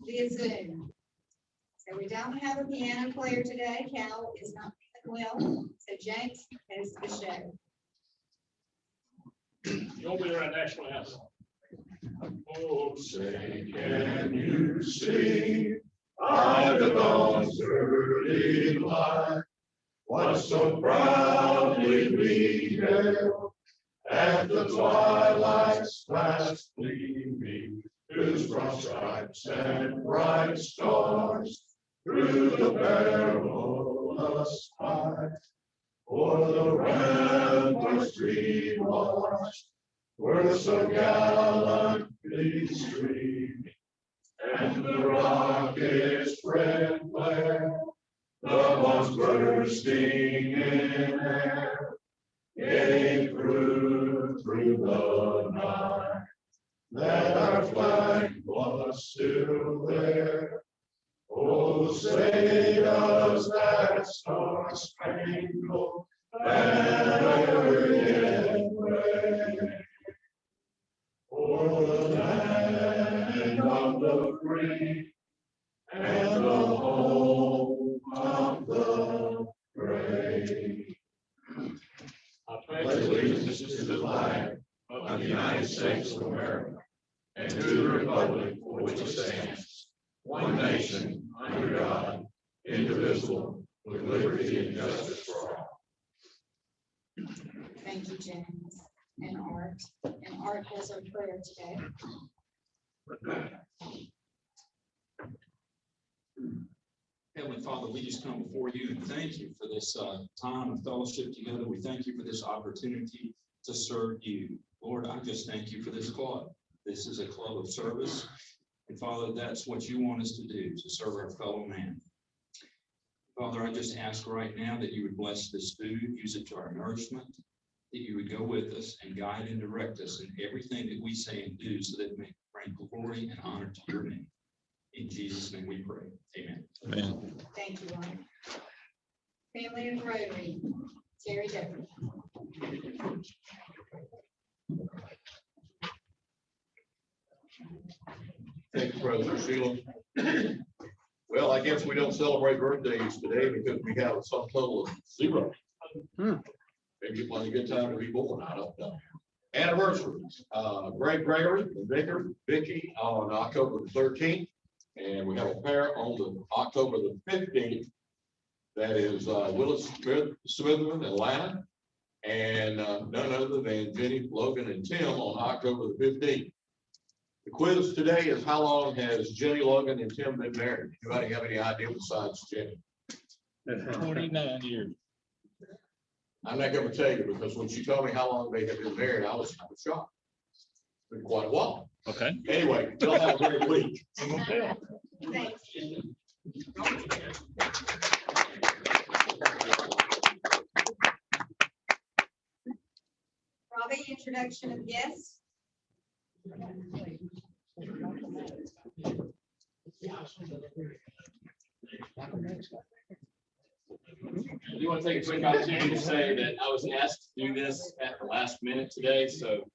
via Zoom. So we don't have a piano player today. Cal is not well, so James has the show. You'll be our national anthem. Oh, say, can you see by the dawn's early light what so proudly we hailed at the twilight's last gleaming, whose broad stripes and bright stars through the perilous fight o'er the ramparts green washed were so gallantly streaming, and the rocket's red flare, the bombs bursting in air, getting through the night, that our flag was still there. Oh, say does that star-spangled banner yet wave o'er the land of the free and the home of the brave? I pledge allegiance to the flag of the United States of America and to the republic for which it stands, one nation, under God, indivisible, with liberty and justice for all. Thank you, James. And Art. And Art has our prayer today. Heavenly Father, we just come before you and thank you for this time of fellowship together. We thank you for this opportunity to serve you. Lord, I just thank you for this club. This is a club of service. And Father, that's what you want us to do, to serve our fellow man. Father, I just ask right now that you would bless this food, use it to our nourishment, that you would go with us and guide and direct us in everything that we say and do so that it may bring glory and honor to your name. In Jesus' name we pray. Amen. Amen. Thank you, Art. Family of Rotary, Terry Jeffrey. Thank you, President Sheila. Well, I guess we don't celebrate birthdays today because we have a sum total of 0. Maybe it was a good time to be born. I don't know. Anniversaries. Greg Gregory and Vicky on October the 13th. And we have a pair on the October the 15th. That is Willis Smithman and Lana. And none other than Jenny, Logan, and Tim on October the 15th. The quiz today is how long has Jenny, Logan, and Tim been married? Anybody have any idea besides Jenny? 29 years. I'm not going to tell you because when she told me how long they had been married, I was shocked. It's been quite a while. Okay. Anyway, y'all have a great week. Thanks. Robbie, introduction of guests. I do want to take a quick opportunity to say that I was asked to do this at the last minute today, so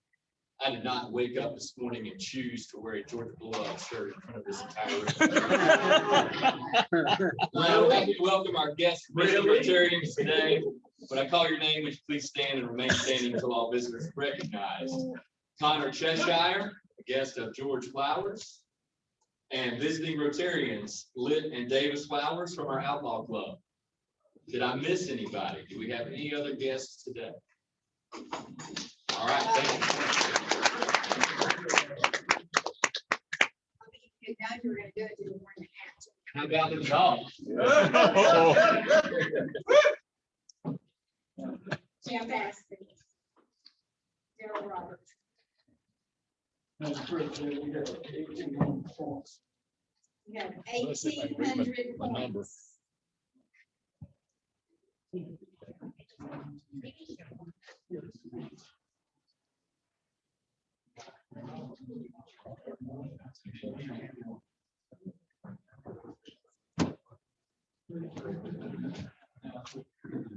I did not wake up this morning and choose to wear a Georgia Bulldog shirt in front of this entire room. I'm happy to welcome our guests, Rotarians today. When I call your name, would you please stand and remain standing until all visitors are recognized? Connor Cheshire, a guest of George Flowers, and visiting Rotarians, Lit and Davis Flowers from our Outlaw Club. Did I miss anybody? Do we have any other guests today? All right, thank you. You know you were going to do it, you were wearing a hat. How about the dog? Jeff Aston. Daryl Roberts. We have 1,800 points.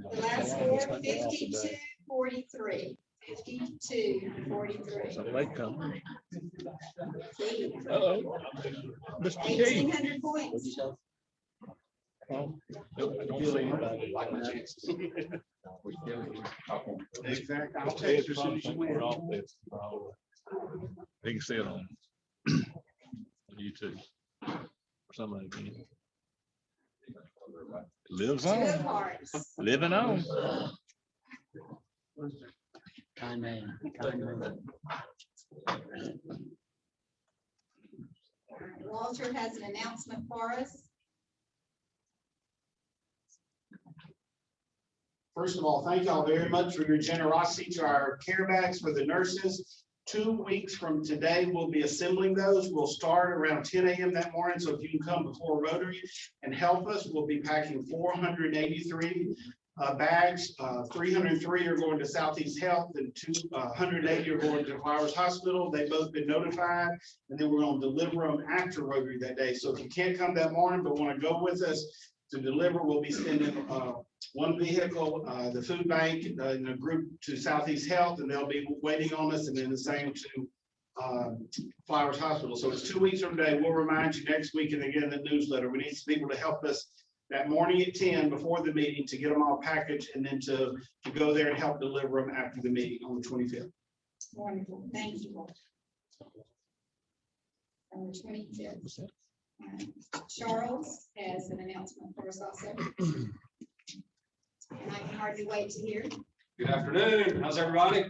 The last score, 52-43. 52-43. So they come. Uh-oh. Mr. King. 1,800 points. Oh, I don't see anybody. Exactly. I'll text you as soon as you win. They can see it on YouTube. Or somebody can. Lives Good on, hearts. living on. Kind man, kind man. Walter has an announcement for us. First of all, thank y'all very much for your generosity to our care bags for the nurses. 2 weeks from today, we'll be assembling those. We'll start around 10 a.m. that morning. So if you can come before Rotary and help us, we'll be packing 483 bags. 303 are going to Southeast Health and 280 are going to Flowers Hospital. They've both been notified, and then we're going to deliver them after Rotary that day. So if you can't come that morning but want to go with us to deliver, we'll be sending one vehicle, the food bank, in a group to Southeast Health, and they'll be waiting on us, and then the same to Flowers Hospital. So it's 2 weeks from today. We'll remind you next week, and again, the newsletter. We need some people to help us that morning at 10 before the meeting to get them all packaged, and then to go there and help deliver them after the meeting on the 25th. Wonderful. Thank you. Walter. On the 25th. Charles has an announcement for us also. And I can hardly wait to hear. Good afternoon. How's everybody?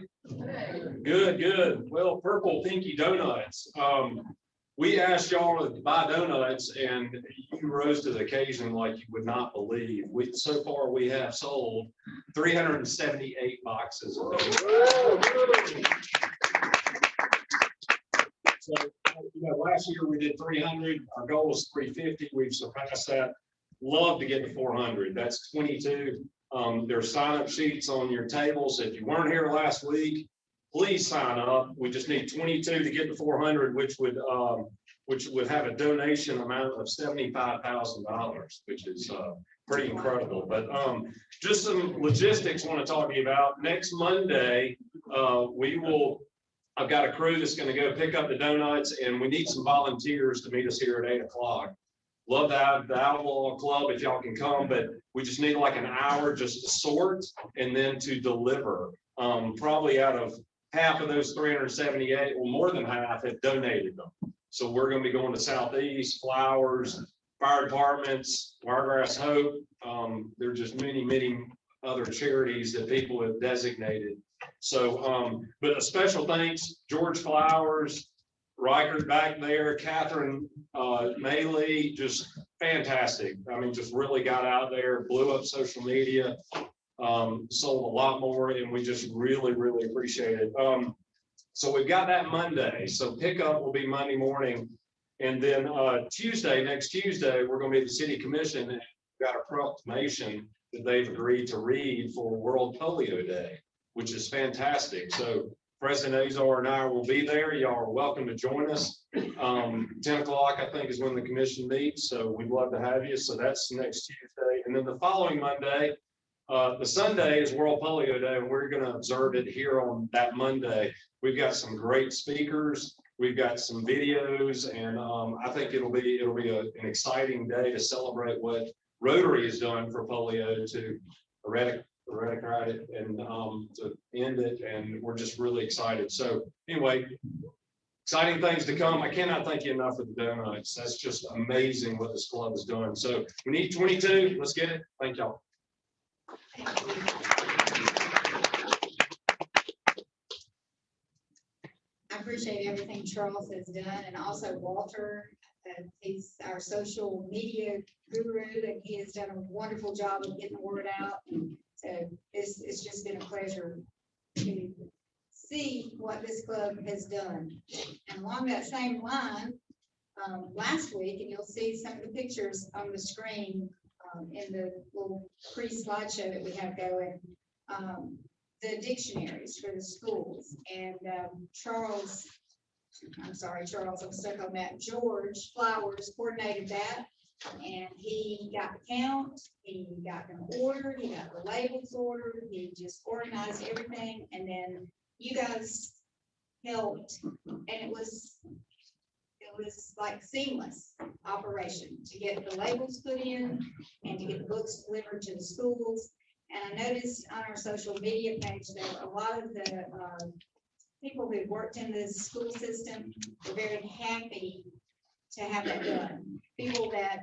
Good, good. Well, Purple Pinky Donuts. We asked y'all to buy donuts and you rose to the occasion like you would not believe. So far we have sold 378 boxes of donuts. So, last year we did 300. Our goal was 350. We've surpassed that. Love to get to 400. That's 22. There's sign-up sheets on your tables. If you weren't here last week, please sign up. We just need 22 to get to 400, which would have a donation amount of $75,000, which is pretty incredible. But just some logistics I want to talk to you about. Next Monday, I've got a crew that's going to go pick up the donuts, and we need some volunteers to meet us here at 8 o'clock. Love to have the Outlaw Club if y'all can come, but we just need like an hour just to sort and then to deliver. Probably out of half of those 378, well, more than half have donated them. So we're going to be going to Southeast, Flowers, fire departments, Wiregrass Hope. There are just many, many other charities that people have designated. So, but a special thanks, George Flowers, Riker back there, Catherine Maley, just fantastic. I mean, just really got out there, blew up social media, sold a lot more, and we just really, really appreciate it. So we've got that Monday. So pickup will be Monday morning. And then next Tuesday, we're going to be at the City Commission and got a proclamation that they've agreed to read for World Polio Day, which is fantastic. So President Azar and I will be there. Y'all are welcome to join us. 10 o'clock, I think, is when the commission meets. So we'd love to have you. So that's next Tuesday. And then the following Monday, the Sunday is World Polio Day, and we're going to observe it here on that Monday. We've got some great speakers. We've got some videos, and I think it'll be an exciting day to celebrate what Rotary has done for polio to eradicate it and to end it, and we're just really excited. So anyway, exciting things to come. I cannot thank you enough for the donuts. That's just amazing what this club has done. So we need 22. Let's get it. Thank y'all. I appreciate everything Charles has done, and also Walter. He's our social media guru, and he has done a wonderful job of getting the word out. So it's just been a pleasure to see what this club has done. And along that same line, last week, and you'll see some of the pictures on the screen in the little pre-slideshow that we have going, the dictionaries for the schools. And Charles, I'm stuck on that. George Flowers coordinated that, and he got the count, he got them ordered, he got the labels ordered, he just organized everything, and then you guys helped, and it was was like seamless operation to get the labels put in and to get the books delivered to the schools. And I noticed on our social media page that a lot of the people who worked in the school system were very happy to have that done. People that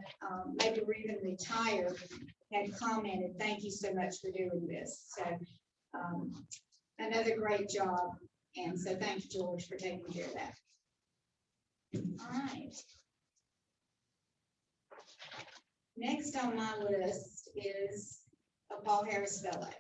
maybe were even retired had commented, "Thank you so much for doing this." So another great job. And so thank you, George, for taking care of that. All right. Next on my list is a Paul Harris Fellow.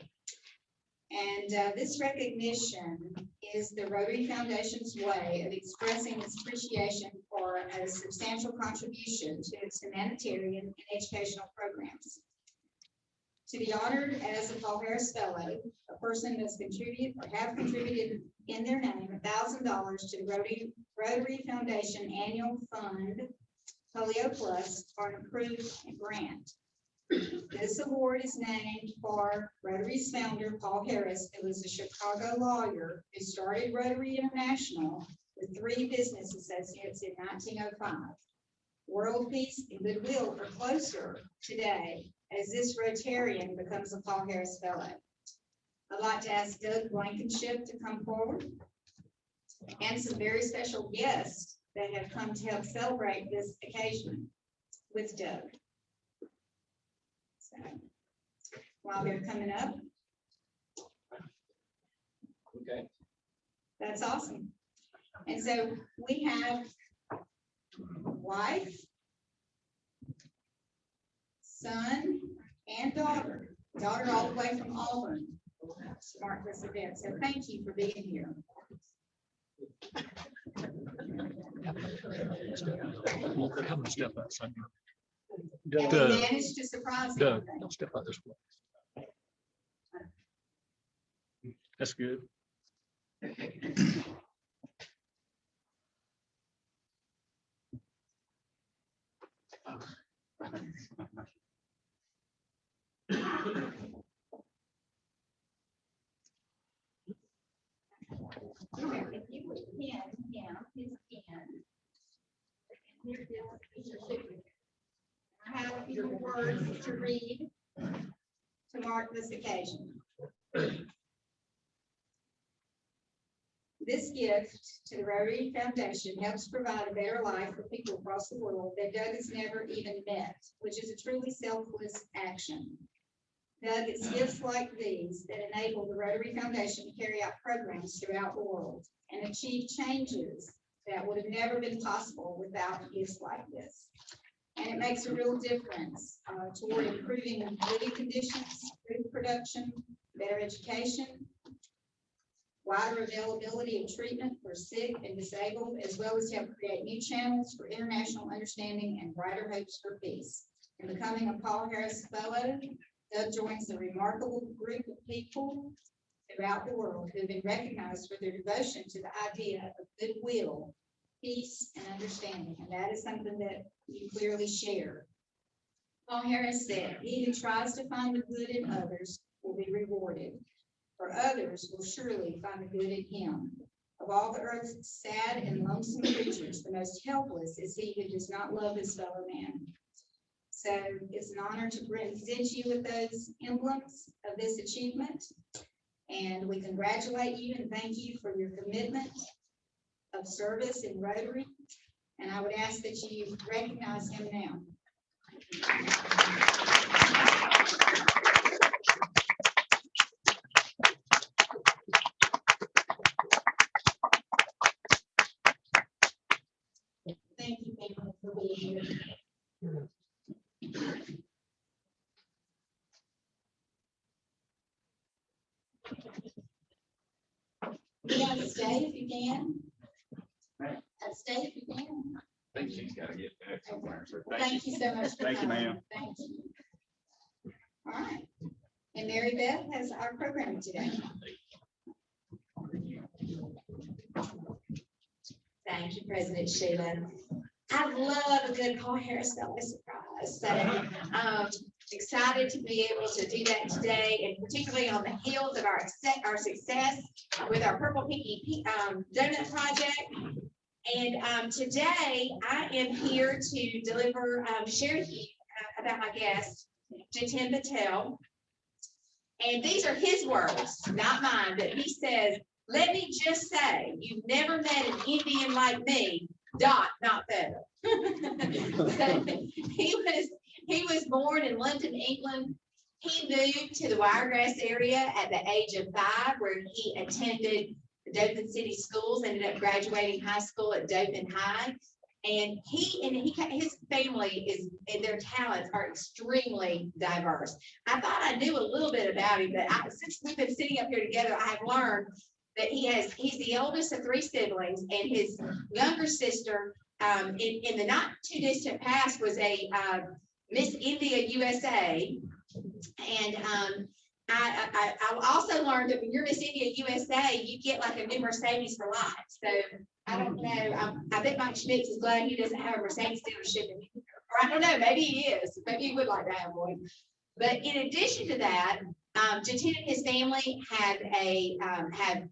And this recognition is the Rotary Foundation's way of expressing its appreciation for a substantial contribution to its humanitarian and educational programs. To be honored as a Paul Harris Fellow, a person must contribute or have contributed in their name $1,000 to the Rotary Foundation Annual Fund, Polio Plus, for an approved grant. This award is named for Rotary's founder, Paul Harris, who was a Chicago lawyer who started Rotary International with 3 business associates in 1905. World peace and goodwill are closer today as this Rotarian becomes a Paul Harris Fellow. I'd like to ask Doug Blankenship to come forward and some very special guests that have come to help celebrate this occasion with Doug. So, while they're coming up. Okay. That's awesome. And so we have wife, son, and daughter. Daughter all the way from Auburn. Smart this event. So thank you for being here. Come and step outside. And we managed to surprise Doug, everything. don't step out this way. That's good. If you would pin him, his pin. And here is your signature. I have a few words to read to mark this occasion. This gift to the Rotary Foundation helps provide a better life for people across the world that Doug has never even met, which is a truly selfless action. Doug, it's gifts like these that enable the Rotary Foundation to carry out programs throughout the world and achieve changes that would have never been possible without gifts like this. And it makes a real difference toward improving living conditions, food production, better education, wider availability of treatment for sick and disabled, as well as to help create new channels for international understanding and brighter hopes for peace. In becoming a Paul Harris Fellow, Doug joins a remarkable group of people throughout the world who have been recognized for their devotion to the idea of goodwill, peace, and understanding. And that is something that you clearly share. Paul Harris said, "He who tries to find the good in others will be rewarded, for others will surely find the good in him. Of all the earth's sad and lonesome creatures, the most helpless is he who does not love his fellow man." So it's an honor to present you with those emblems of this achievement. And we congratulate you and thank you for your commitment of service in Rotary. And I would ask that you recognize him now. Thank you, family, for being here. You gotta stay if you can. Stay if you can. I think she's gotta get back somewhere. So Thank you so much. for Thank you, coming. ma'am. Thank you. All right. And Mary Beth has our program today. Thank you, President Sheila. I love a good Paul Harris Fellow surprise. So excited to be able to do that today, and particularly on the heels of our success with our Purple Pinky Donut Project. And today I am here to deliver, share with you about my guest, Jatin Patel. And these are his words, not mine, but he says, "Let me just say, you've never met an Indian like me, not better." So, he was born in London, England. He moved to the Wiregrass area at the age of 5, where he attended the Dothan City Schools, ended up graduating high school at Dothan High. And his family and their talents are extremely diverse. I thought I knew a little bit about him, but since we've been sitting up here together, I have learned that he's the oldest of 3 siblings, and his younger sister, in the not too distant past, was a Miss India USA. And I also learned that when you're Miss India USA, you get like a new Mercedes for life. So I don't know. I bet Mike Schmitz is glad he doesn't have a Mercedes dealership. Or I don't know, maybe he is. Maybe he would like to have one. But in addition to that, Jatin and his family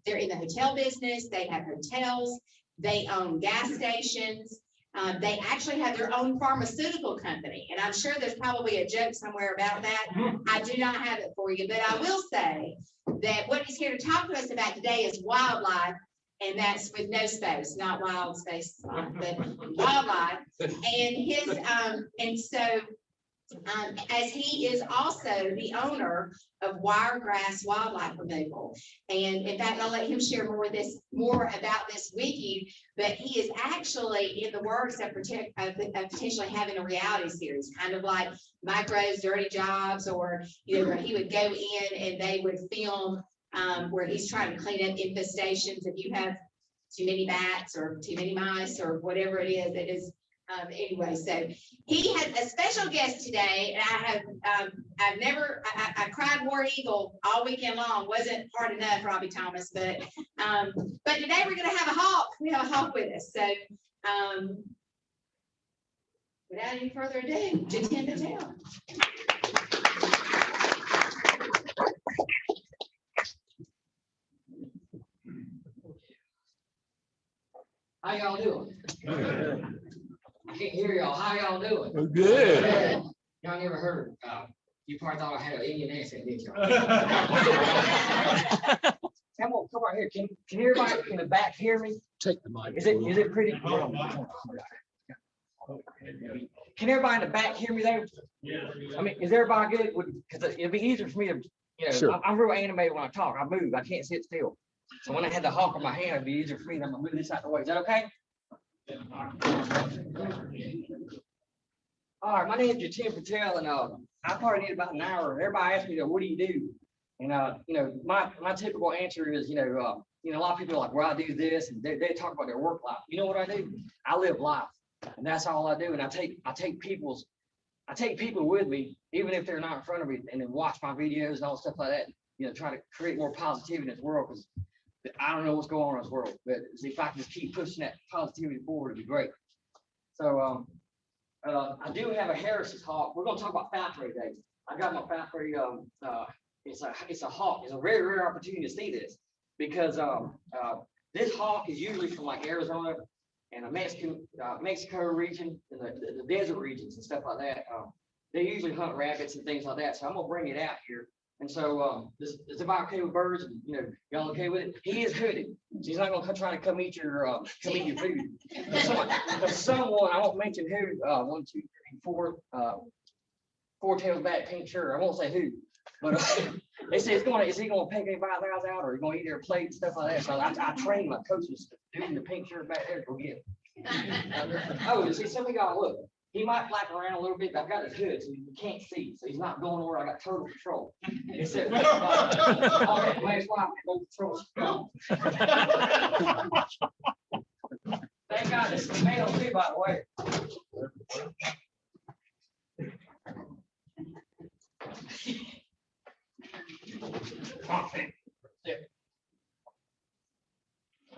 they're in the hotel business. They have hotels. They own gas stations. They actually have their own pharmaceutical company. And I'm sure there's probably a joke somewhere about that. I do not have it for you, but I will say that what he's here to talk to us about today is wildlife. And that's with no space, not wild space, but wildlife. And so as he is also the owner of Wiregrass Wildlife Removal. And in fact, I'll let him share more about this with you, but he is actually in the works of potentially having a reality series, kind of like Mike Rowe's Dirty Jobs, or where he would go in and they would film where he's trying to clean up infestations. If you have too many bats or too many mice or whatever it is, anyway, so he has a special guest today, and I cried War Eagle all weekend long. Wasn't hard enough, Robbie Thomas, but today we're going to have a hawk. We have a hawk with us. So without any further ado, Jatin Patel. How y'all doing? I can't hear y'all. How y'all doing? We're good. Y'all never heard, you probably thought I had an Indian accent, didn't y'all? Come on, come right here. Can everybody in the back hear me? Take the mic. Is it pretty? Can everybody in the back hear me there? I mean, is everybody good? Because it'd be easier for me to, Sure. I'm real animated when I talk. I move. I can't sit still. So when I had the hawk in my hand, it'd be easier for me. I'm gonna move this out the way. Is that okay? All right, my name is Jatin Patel, and I probably need about an hour. Everybody asks me, what do you do? And my typical answer is, a lot of people are like, well, I do this, and they talk about their work life. You know what I do? I live life, and that's all I do. And I take people with me, even if they're not in front of me, and then watch my videos and all stuff like that. Try to create more positivity in this world, because I don't know what's going on in this world, but if I can just keep pushing that positivity forward, it'd be great. So I do have a Harris's hawk. We're going to talk about falconry today. I got my falconry. It's a hawk. It's a very rare opportunity to see this, because this hawk is usually from like Arizona and a Mexico region, and the desert regions and stuff like that. They usually hunt rabbits and things like that. So I'm gonna bring it out here. And so is everybody okay with birds? And, y'all okay with it? He is hooded. So he's not gonna try to come eat your food. Someone, I won't mention who, 1, 2, 3, 4, 4 tails back, pink shirt. I won't say who, but they say is he gonna pick anybody's house out, or he gonna eat their plate and stuff like that? So I train my coaches to do the pink shirt back there to go get him. Oh, see, some of y'all look. He might flap around a little bit, but I've got his hood, so you can't see. So he's not going where I got total control. Except, okay, last wife, no control. Thank God this is male too, by the way.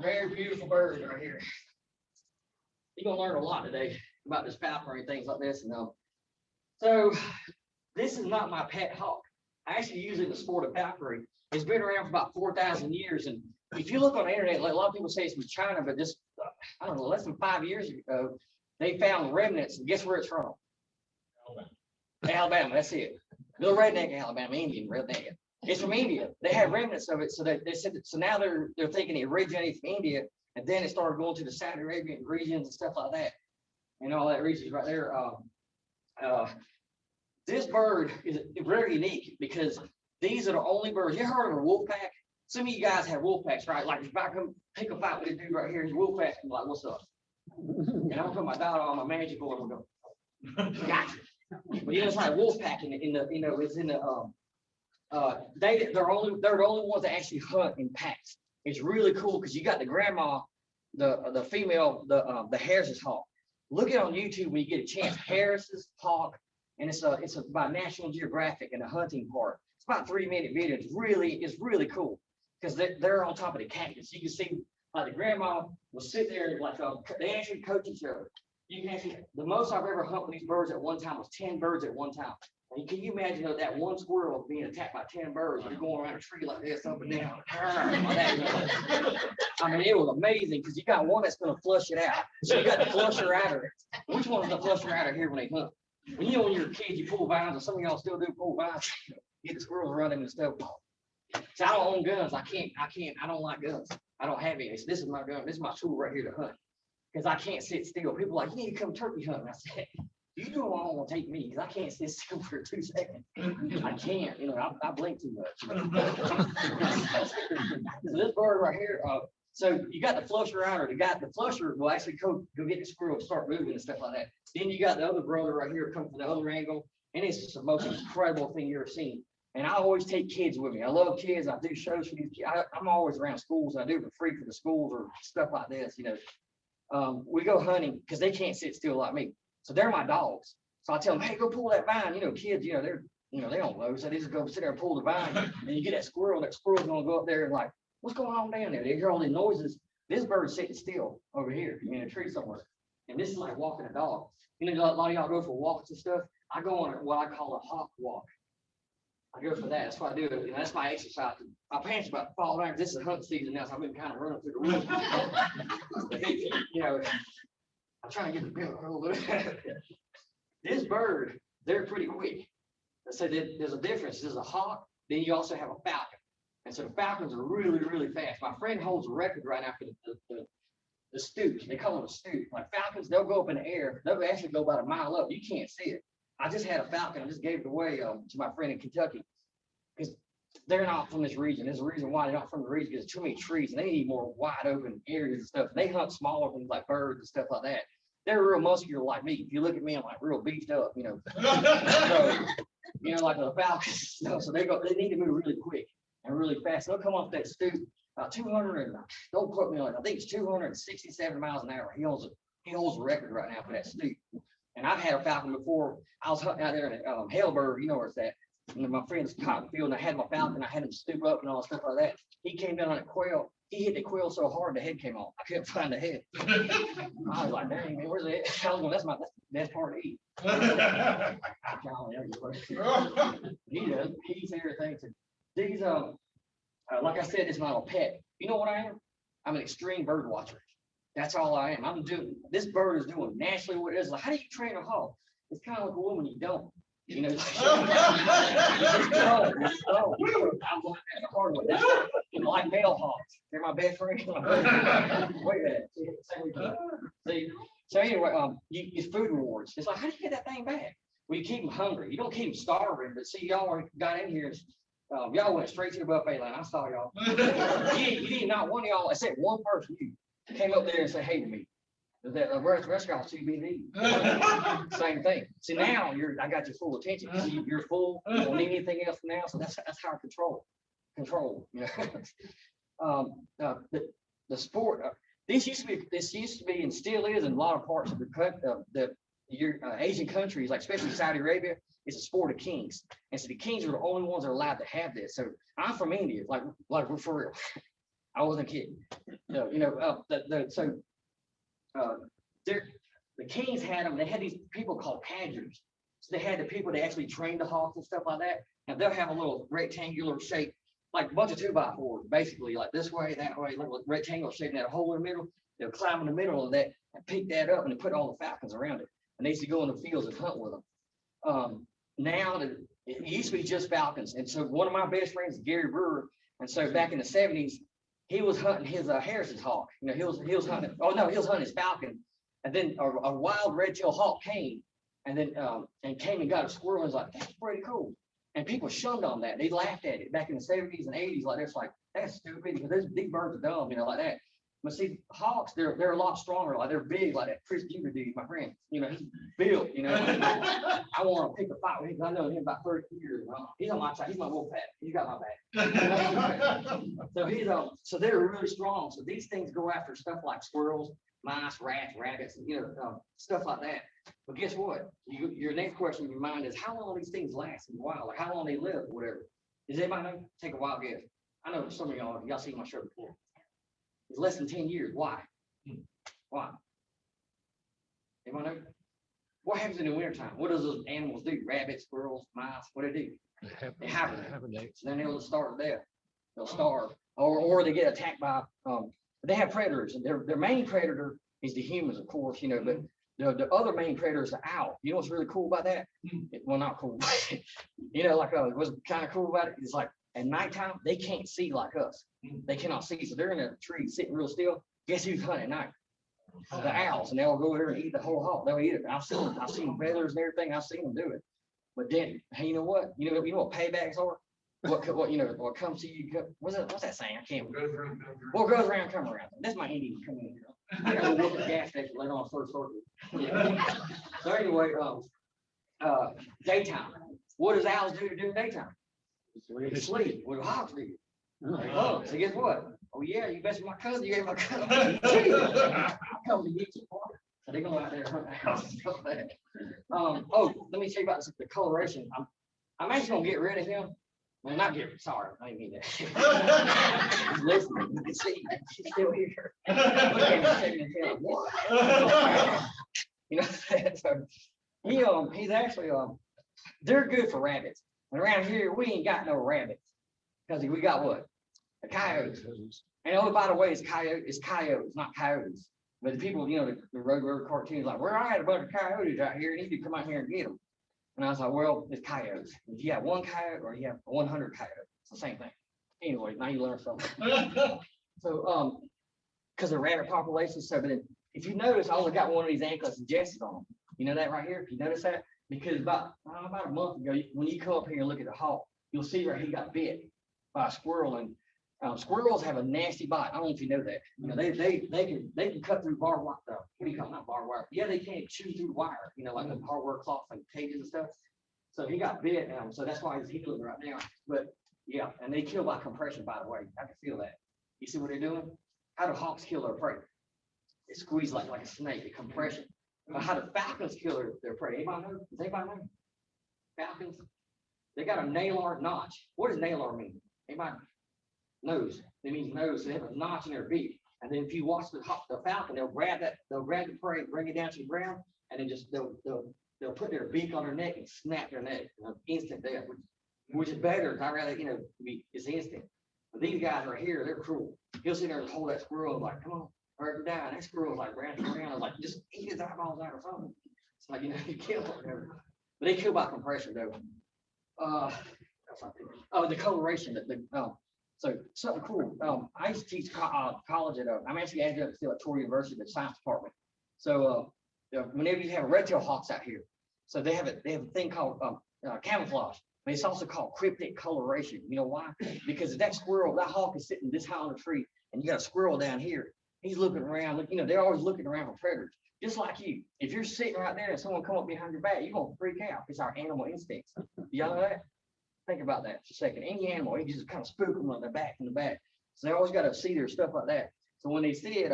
Very beautiful bird right here. You're gonna learn a lot today about this falconry and things like this. And so this is not my pet hawk. I actually use it in the sport of falconry. It's been around for about 4,000 years. And if you look on the internet, like a lot of people say it's from China, but this I don't know, less than 5 years ago, they found remnants, and guess where it's from? Alabama, that's it. Little redneck Alabama, Indian redneck. It's from India. They have remnants of it, so they said, so now they're thinking it originated from India, and then it started going to the Saudi Arabian regions and stuff like that. And all that regions right there. This bird is very unique because these are the only birds. You heard of a wolf pack? Some of you guys have wolf packs, right? Like if I come pick a fight with this dude right here, his wolf pack, I'm like, what's up? And I'm gonna put my dot on my magic board and go, gotcha. But you know, it's like wolf pack in the, you know, it's in the, they're the only ones that actually hunt in packs. It's really cool because you got the grandma, the female, the Harris's hawk. Look it on YouTube when you get a chance. Harris's hawk, and it's about National Geographic and the hunting part. It's about 3-minute video. It's really cool because they're on top of the cactus. You can see the grandma will sit there like they actually coach each other. You can actually, the most I've ever hunted these birds at one time was 10 birds at one time. And can you imagine that one squirrel being attacked by 10 birds? You're going around a tree like this, up and down. I mean, it was amazing because you got one that's going to flush it out. So you got the flusher outer. Which one's the flusher outer here when they hunt? When you know when you're a kid, you pull vines, or some of y'all still do pull vines. Get the squirrels running and stuff. So I don't own guns. I don't like guns. I don't have any. So this is my gun. This is my tool right here to hunt. Because I can't sit still. People are like, you need to come turkey hunting. I said, you do what I want to take me, because I can't sit still for 2 seconds. I can't, you know, I blink too much. So this bird right here, so you got the flusher outer. The flusher will actually go get the squirrel and start moving and stuff like that. Then you got the other brother right here come from the other angle, and it's just the most incredible thing you've ever seen. And I always take kids with me. I love kids. I do shows for these kids. I'm always around schools. I do it for free for the schools or stuff like this, you know. We go hunting because they can't sit still like me. So they're my dogs. So I tell them, hey, go pull that vine. You know, kids, you know, they don't know. So they just go sit there and pull the vine. And you get that squirrel's gonna go up there and like, what's going on down there? They hear all these noises. This bird's sitting still over here in a tree somewhere. And this is like walking a dog. You know, a lot of y'all go for walks and stuff. I go on what I call a hawk walk. I go for that. That's what I do. You know, that's my exercise. My pants about to fall down. This is hunt season now, so I've been kind of running through the woods. You know, I'm trying to get the bill a little bit. This bird, they're pretty quick. So there's a difference. There's a hawk, then you also have a falcon. And so the falcons are really, really fast. My friend holds a record right now for the stoops. They call it a stoop. Like falcons, they'll go up in the air. They'll actually go about a mile up. You can't see it. I just had a falcon. I just gave it away to my friend in Kentucky because they're not from this region. There's a reason why they're not from the region because there's too many trees and they need more wide open areas and stuff. They hunt smaller things like birds and stuff like that. They're real muscular like me. If you look at me, I'm like real beefed up, you know. So, you know, like the falcons. So they need to move really quick and really fast. They'll come off that stoop 200 and don't quote me on it. I think it's 267 miles an hour. He holds a record right now for that stoop. And I've had a falcon before. I was hunting out there in Hellberg, you know where it's at. And my friend's cotton field, and I had my falcon. I had him stoop up and all stuff like that. He came down on a quail. He hit the quail so hard the head came off. I couldn't find the head. I was like, dang, man, where's the head? I was going, that's the best part to eat. He does. He eats everything. So these, like I said, it's not a pet. You know what I am? I'm an extreme bird watcher. That's all I am. This bird is doing naturally what it is. Like, how do you train a hawk? It's kind of like a woman, you don't. You know, it's like male hawks. They're my best friend. Wait a minute. See, so anyway, you food rewards. It's like, how do you get that thing back? Well, you keep them hungry. You don't keep them starving. But see, y'all got in here. Y'all went straight to the buffet line. I saw y'all. You did not one of y'all, except one person, you came up there and said, hey to me. The restaurant CBD. Same thing. See, now I got your full attention. See, you're full. You don't need anything else now. So that's how I control. You know, the sport. This used to be, and still is in a lot of parts of the Asian countries, like especially Saudi Arabia. It's a sport of kings, and so the kings are the only ones that are allowed to have this. So I'm from India, like we're for real. I wasn't kidding. The kings had them. They had these people called cadgers. So they had the people that actually trained the hawks and stuff like that. And they'll have a little rectangular shape, like a bunch of 2x4s, basically, like this way, that way, little rectangular shape, and that hole in the middle. they'll climb in the middle of that and pick that up and they put all the falcons around it. And they used to go in the fields and hunt with them. Now it used to be just falcons. And so one of my best friends is Gary Brewer. And so back in the 70s, he was hunting his Harris's hawk. You know, he was hunting, oh no, he was hunting his falcon. And then a wild red-tailed hawk came and then came and got a squirrel and was like, that's pretty cool. And people shunned on that. They laughed at it back in the 70s and 80s. Like, it's like, that's stupid because these birds are dumb, you know, like that. But see, hawks, they're a lot stronger. Like, they're big, like that Chris Buter dude, my friend. You know, he's built, you know. I want to pick a fight with him. I know him about 30 years. He's on my side. He's my wolf pack. He's got my back. So so they're really strong. So these things go after stuff like squirrels, mice, rats, rabbits, you know, stuff like that. But guess what? Your next question in your mind is how long these things last in the wild, like how long they live, or whatever. Does anybody know? Take a wild guess. I know some of y'all seen my show before. It's less than 10 years. Why? Why? Anybody know? What happens in the wintertime? What does those animals do? Rabbits, squirrels, mice, what do they do? They hibernate. So then they'll start to death. They'll starve. Or they get attacked by they have predators, and their main predator is the humans, of course, you know, but the other main predator is the owl. You know what's really cool about that? Well, not cool. You know, like what's kind of cool about it is like at nighttime, they can't see like us. They cannot see. So they're in a tree sitting real still. Guess who's hunting at night? The owls, and they'll go there and eat the whole hawk. They'll eat it. I've seen feathers and everything. I've seen them do it. But then, hey, you know what? You know what paybacks are? What you know? What comes to you? What's that saying? I can't. What goes around, come around. That's my Indian coming in here. I gotta go look at the gas station later on first circle. So anyway, daytime. What does owls do during daytime? They sleep. What do hawks do? Oh, so guess what? Oh yeah, you messed with my cousin. You ate my cousin. I come to get you. So they go out there and hunt the house and stuff like that. Oh, let me tell you about the coloration. I'm actually gonna get rid of him. Well, not get rid. Sorry, I didn't mean that. He's listening. You can see he's still here. Look at him, what? You know, so he's actually they're good for rabbits. And around here we ain't got no rabbits because we got what? The coyotes. And oh, by the way, it's coyotes, not coyotes. But the people, you know, the Road Road cartoons, like, where I had a bunch of coyotes out here, and you need to come out here and get them. And I was like, well, it's coyotes. If you have one coyote or you have 100 coyotes, it's the same thing. Anyway, now you learn something. So, because of rabbit population, so but if you notice, I only got one of these anklets and jesses on them. You know that right here? If you notice that, because about a month ago, when you come up here and look at the hawk, you'll see where he got bit by a squirrel, and squirrels have a nasty bite. I don't know if you know that. You know, they can cut through barbed wire. What do you call it? Not barbed wire. Yeah, they can chew through wire. You know, like the hardware cloth and cages and stuff. So he got bit, so that's why he's healing right now. But yeah, and they kill by compression. By the way, I can feel that. You see what they're doing? How do hawks kill their prey? They squeeze like a snake. A compression. But how do falcons kill their prey? Anybody know? Does anybody know? Falcons. They got a nalar notch. What does nalar mean? Anybody? Nose. It means nose. So they have a notch in their beak. And then if you watch the falcon, they'll grab the prey, bring it down to the ground, and then just they'll put their beak on their neck and snap their neck. Instant death, which is better. I'd rather, it's instant. But these guys right here, they're cruel. He'll sit there and hold that squirrel like, come on, hurt him down. That squirrel's like branching around. I'm like, just eat his eyeballs out or something. It's like, you kill him or whatever. But they kill by compression though. The coloration so something cool. I used to teach college I'm actually adjunct still at Torrey University, the science department. So whenever you have red-tailed hawks out here, so they have a thing called camouflage, but it's also called cryptic coloration. You know why? Because that hawk is sitting this high on the tree, and you got a squirrel down here. He's looking around. They're always looking around for predators. Just like you, if you're sitting right there and someone come up behind your back, you're gonna freak out. It's our animal instincts. Y'all know that? Think about that for a second. Any animal, you just kind of spook them on their back in the back. So they always got to see their stuff like that. So when they see it,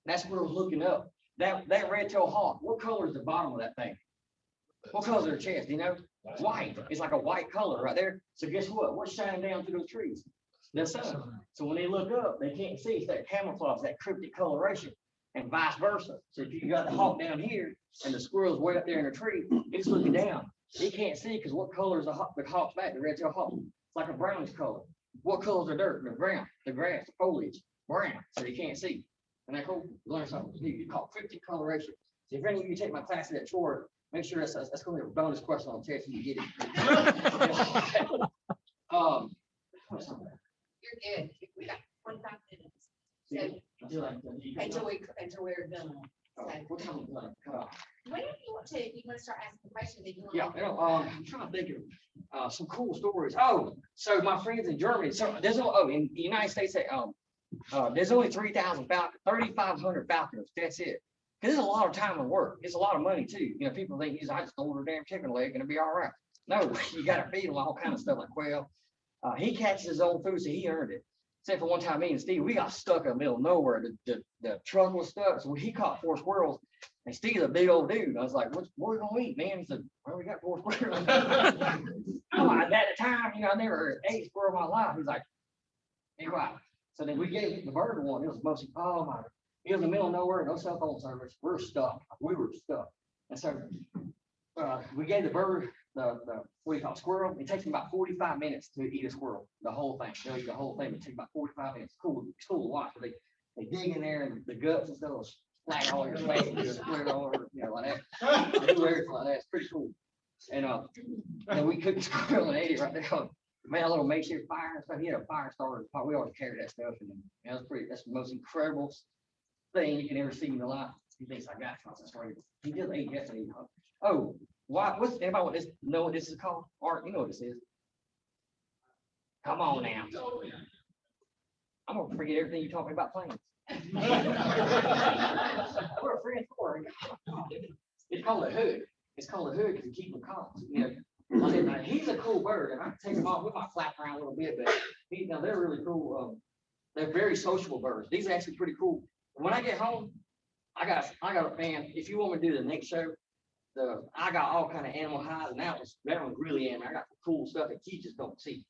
that's where it's looking up. That red-tailed hawk, what color is the bottom of that thing? What color is their chest? You know? White. It's like a white color right there. So guess what? What's shining down through those trees? The sun. So when they look up, they can't see. It's that camouflage, that cryptic coloration, and vice versa. So if you got the hawk down here and the squirrel's way up there in the tree, it's looking down. He can't see because what color is the hawk's back? The red-tailed hawk. It's like a brownish color. What color is the dirt? The ground, the grass, the foliage, brown. So he can't see. And I go learn something. You call 50 coloration. So if any of you take my class at short, make sure that's going to be a bonus question on the test. You get it. You're good. We got 45 minutes. Until we're done. What time is it? Cut off? Whenever you want to start asking questions. If you want Yeah, I'm trying to think of some cool stories. Oh, so my friends in Germany, so there's in the United States, there's only 3,500 falconers. That's it. Because it's a lot of time and work. It's a lot of money too. You know, people think I just order a damn chicken leg and it'll be all right. No, you got to feed them all kind of stuff like quail. He catches his own food, so he earned it. Except for one time, me and Steve, we got stuck in the middle of nowhere. The truck was stuck, so he caught 4 squirrels. And Steve's a big old dude. I was like, what are we gonna eat, man? He said, well, we got 4 squirrels. At the time, I never ate a squirrel in my life. He's like, be quiet. So then we gave the bird one. It was mostly, it was in the middle of nowhere, no cell phone service. We're stuck. We were stuck. And so we gave the bird the what do you call it, squirrel. It takes him about 45 minutes to eat a squirrel. The whole thing. They'll eat the whole thing. It takes about 45 minutes. It's cool to watch. They dig in there and the guts and stuff flat all your face and split all over, like that. They do everything like that. It's pretty cool. And we cooked the squirrel and ate it right there. Made a little makeshift fire and stuff. He had a fire starter. We always carry that stuff. And that's the most incredible thing you can ever see in your life. He thinks I got something. He did eat yesterday. Oh, what's anybody know what this is called? Art, you know what this is. Come on now. I'm gonna forget everything you taught me about planes. We're friends for it. It's called a hood. It's called a hood because you keep them calm. He's a cool bird, and I can take him off. We might flap around a little bit, but they're really cool. They're very sociable birds. These are actually pretty cool. When I get home, I got a fan. If you want me to do the next show, I got all kind of animal hides, and that one's really animal. I got the cool stuff that you just don't see.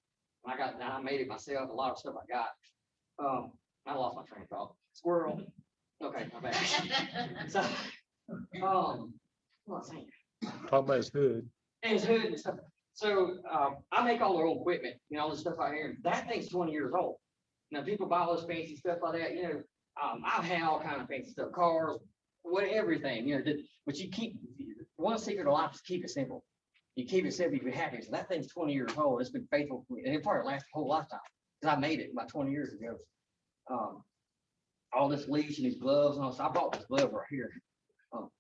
I made it myself. A lot of stuff I got. I lost my train of thought. Squirrel. Okay, my bad. So, what was I saying? Talk about his hood. And his hood and stuff. So I make all their own equipment, all this stuff out here. That thing's 20 years old. Now people buy all this fancy stuff like that. I've had all kind of fancy stuff, cars, everything. But you keep one secret of life is keep it simple. You keep it simple, you be happy. So that thing's 20 years old. It's been faithful for me, and it probably lasts a whole lifetime because I made it about 20 years ago. All this leash and these gloves and all. So I bought this glove right here.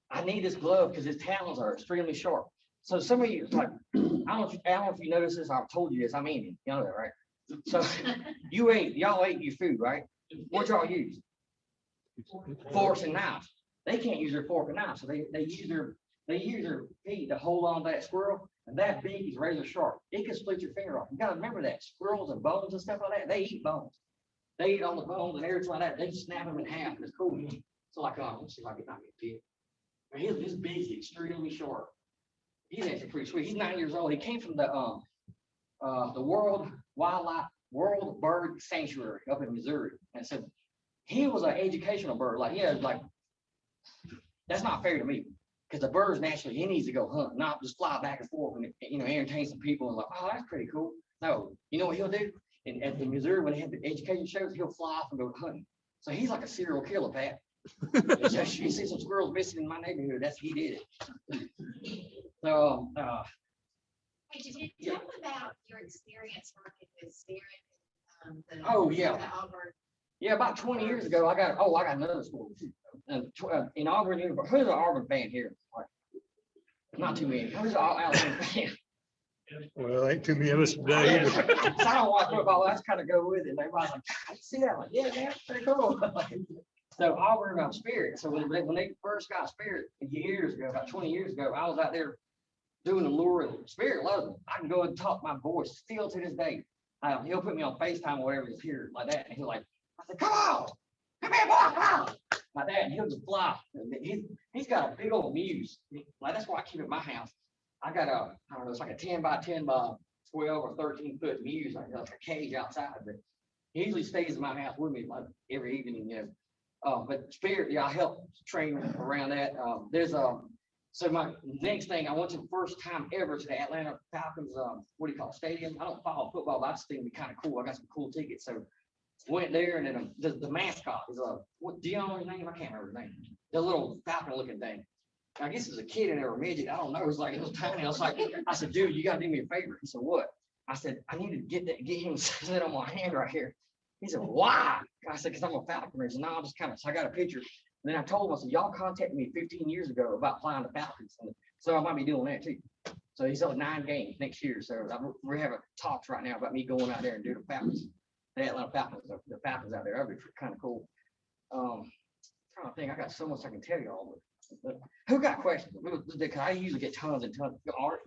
I need this glove because his talons are extremely sharp. So some of you, like, I don't know if you notice this. I've told you this. I'm Indian. You know that, right? So y'all ate your food, right? What y'all use? Forks and knives. They can't use their fork and knife, so they use their feet to hold on to that squirrel. And that beak is razor sharp. It can split your finger off. You gotta remember that. Squirrels and bones and stuff like that, they eat bones. They eat all the bones and everything like that. They just snap them in half. It's cool. So like, let's see if I can not get bit. His beak is extremely sharp. He's actually pretty sweet. He's 9 years old. He came from the World Bird Sanctuary up in Missouri. And so he was an educational bird. That's not fair to me. Because the bird's naturally, he needs to go hunt, not just fly back and forth and entertain some people and oh, that's pretty cool. No, you know what he'll do? In Missouri, when they have the education shows, he'll fly off and go hunting. So he's like a serial killer, Pat. You see some squirrels missing in my neighborhood. That's he did it. So, hey, Jatin, tell me about your experience working with Spirit. Oh, yeah. The Auburn. Yeah, about 20 years ago, I got another story. In Auburn, who's an Auburn fan here? Not too many. Who's an Alabama fan? Well, ain't too many of us today either. So I don't watch football. That's kind of go with it. And everybody's like, I see that. Like, yeah, man, that's pretty cool. So Auburn Spirit. So when they first got Spirit years ago, about 20 years ago, I was out there doing the lure, and Spirit loves them. I can go and talk my voice still to this day. He'll put me on FaceTime or whatever he's here like that, and he's like, I said, come here, boy, come on. Like that, and he'll just fly. He's got a big old muse. Like that's why I keep it in my house. I got I don't know, it's like a 10 by 10 by 12 or 13 foot muse, like a cage outside, but he usually stays in my house with me like every evening, But Spirit, I help train around that. So my next thing, I went to the first time ever to the Atlanta Falcons, stadium. I don't follow football, but I just think it'd be kind of cool. I got some cool tickets. So Went there and then the mascot is what, do you know his name? I can't remember his name. The little falcon looking thing. I guess it was a kid in there, or midget, I don't know. It was like, it was tiny. I was like, I said, dude, you gotta do me a favor. He said, what? I said, I need to get him to sit on my hand right here. He said, why? I said, because I'm a falconer. He said, no, I'm just kind of, so I got a picture. And then I told him, I said, y'all contacted me 15 years ago about flying the Falcons. And so I might be doing that too. So he's on 9 games next year. So we're having talks right now about me going out there and doing the Falcons. The Atlanta Falcons, the Falcons out there. That'd be kind of cool. Trying to think, I got so much I can tell you all. But who got questions? Because I usually get tons and tons of art.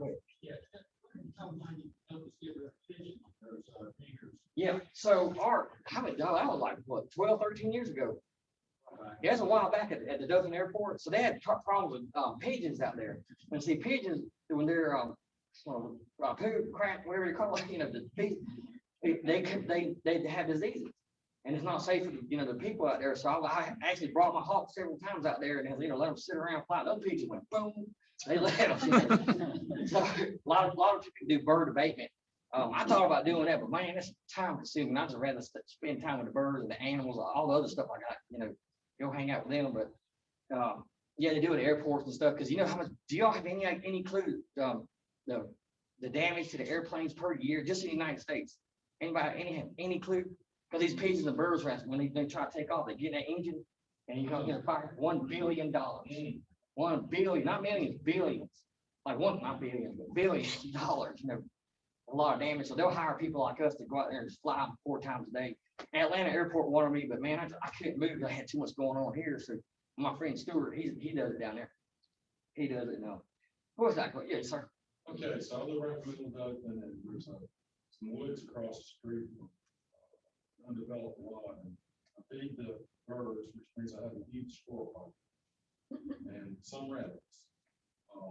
Yeah, so art, how many, that was like, what, 12, 13 years ago. Yeah, it's a while back at the Dothan Airport. So they had problems with pigeons out there. And see, pigeons, when they're poop, crap, whatever you call it, you know, they have diseases. And it's not safe for the people out there. So I actually brought my hawk several times out there and let them sit around fly. Those pigeons went boom. They let them. So a lot of people do bird abatement. I thought about doing that, but man, it's time consuming. I just rather spend time with the birds and the animals, all the other stuff I got. Go hang out with them. But yeah, they do it at airports and stuff. Because you know how much? Do y'all have any clue the damage to the airplanes per year just in the United States? Anybody have any clue? Because these pigeons and birds, when they try to take off, they get in that engine and you don't get a fire. $1 billion. 1 billion, not millions, billions. Like not billions, but $billions. A lot of damage. So they'll hire people like us to go out there and just fly 4 times a day. Atlanta Airport wanted me, but man, I couldn't move. I had too much going on here. So my friend Stuart, he does it down there. He does it now. What's that? Yeah, sir. Okay, so I live right in the middle of Dothan, and there's some woods across the street, undeveloped lot. And I feed the birds, which means I have a huge squirrel farm and some rabbits,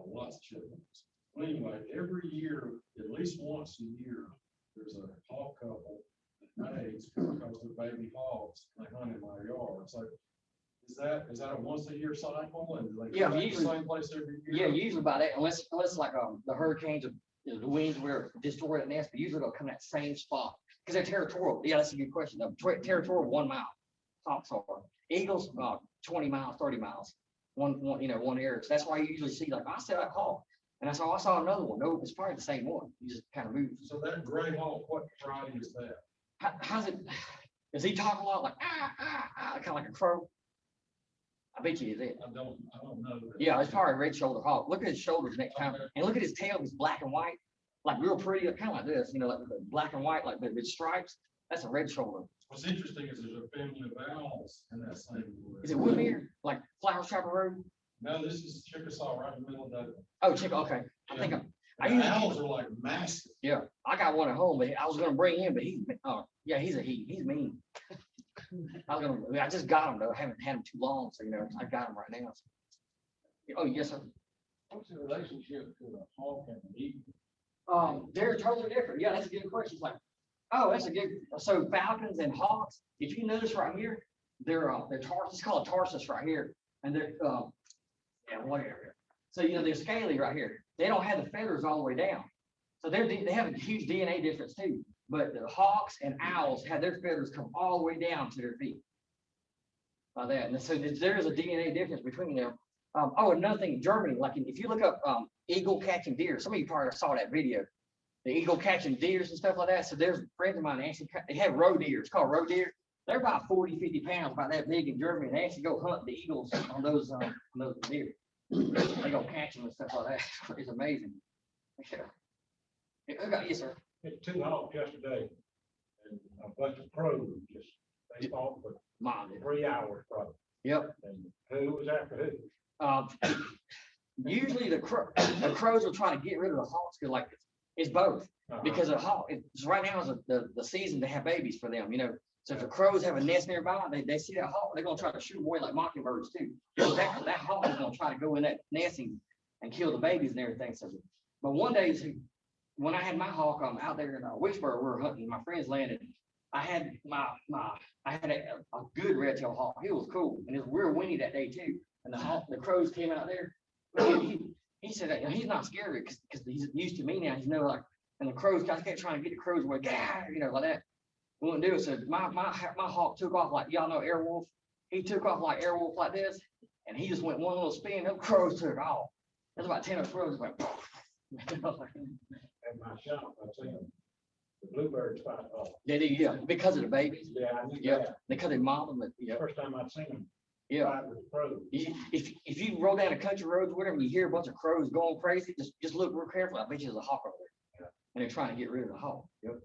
lots of chickens. Well, anyway, every year, at least once a year, there's a hawk couple that mates because they're baby hawks. And they hunt in my yard. So is that a once a year cycle? And like, yeah, usually the same place every year? Yeah, usually about that, unless like the hurricanes or the winds where destroy the nest, but usually they'll come in that same spot because they're territorial. Yeah, that's a good question. Territorial 1 mile. Hawks are. Eagles 20 miles, 30 miles. One area. So that's why you usually see like I said that hawk. And I saw another one. No, it's probably the same one. You just kind of move. So that gray hawk, what variety is that? How's it? Does he talk a lot like kind of like a crow? I bet you is it. I don't know. Yeah, it's probably a red shoulder hawk. Look at his shoulders next time, and look at his tail. He's black and white, like real pretty, kind of like this. Like the black and white, like with stripes. That's a red shoulder. What's interesting is there's a family of owls in that same wood. Is it Woodmere? Like Flowers Chapel Road? No, this is Chickasaw right in the middle of that. Oh, okay. I think The owls are like massive. Yeah, I got one at home, but I was gonna bring him, but he's he's mean. I just got him though. I haven't had him too long, so I got him right now. Oh, yes, sir. What's the relationship to the hawk and the eagle? They're totally different. Yeah, that's a good question. It's like, oh, that's a good. So falcons and hawks, if you notice right here, they're tarsus. It's called tarsus right here, and they're whatever. So they're scaly right here. They don't have the feathers all the way down, so they have a huge DNA difference too. But the hawks and owls have their feathers come all the way down to their feet. Like that, and so there is a DNA difference between them. Another thing, Germany, like if you look up eagle catching deer, some of you probably saw that video. The eagle catching deers and stuff like that. So there's friends of mine actually they have roe deer. It's called roe deer. They're about 40, 50 pounds, about that big in Germany. And they actually go hunt the eagles on those deer. They go catch them and stuff like that. It's amazing. Yeah. Yes, sir. Hit 2 hawks yesterday, and a bunch of crows just they fought for 3 hours probably. Yep. And who was after who? Usually the crows will try to get rid of the hawks because like it's both. Because the hawk, right now is the season to have babies for them. So if the crows have a nest nearby, they see that hawk, they're gonna try to shoot them away like mockingbirds too. So that hawk is gonna try to go in that nest and kill the babies and everything. So, but one day, when I had my hawk out there in Wicksburg, we were hunting. My friends landed. I had a good red-tailed hawk. He was cool, and it was real windy that day too. And the crows came out there. He said that he's not scared of it because he's used to me now. He's like, and the crows, guys kept trying to get the crows away, like that. wouldn't do it. So my hawk took off like, y'all know Airwolf? He took off like Airwolf like this, and he just went one little spin, them crows took off. There's about 10 of crows went. At my shop, I see them. The bluebirds fight off. They do, yeah, because of the babies. Yeah, I knew Yeah, that. because they mom them, yeah. First time I've seen them. Yeah. Fight with crows. If you roll down a country road, whatever, and you hear a bunch of crows going crazy, just look real careful. I bet you there's a hawk over there. And they're trying to get rid of the hawk. Yep.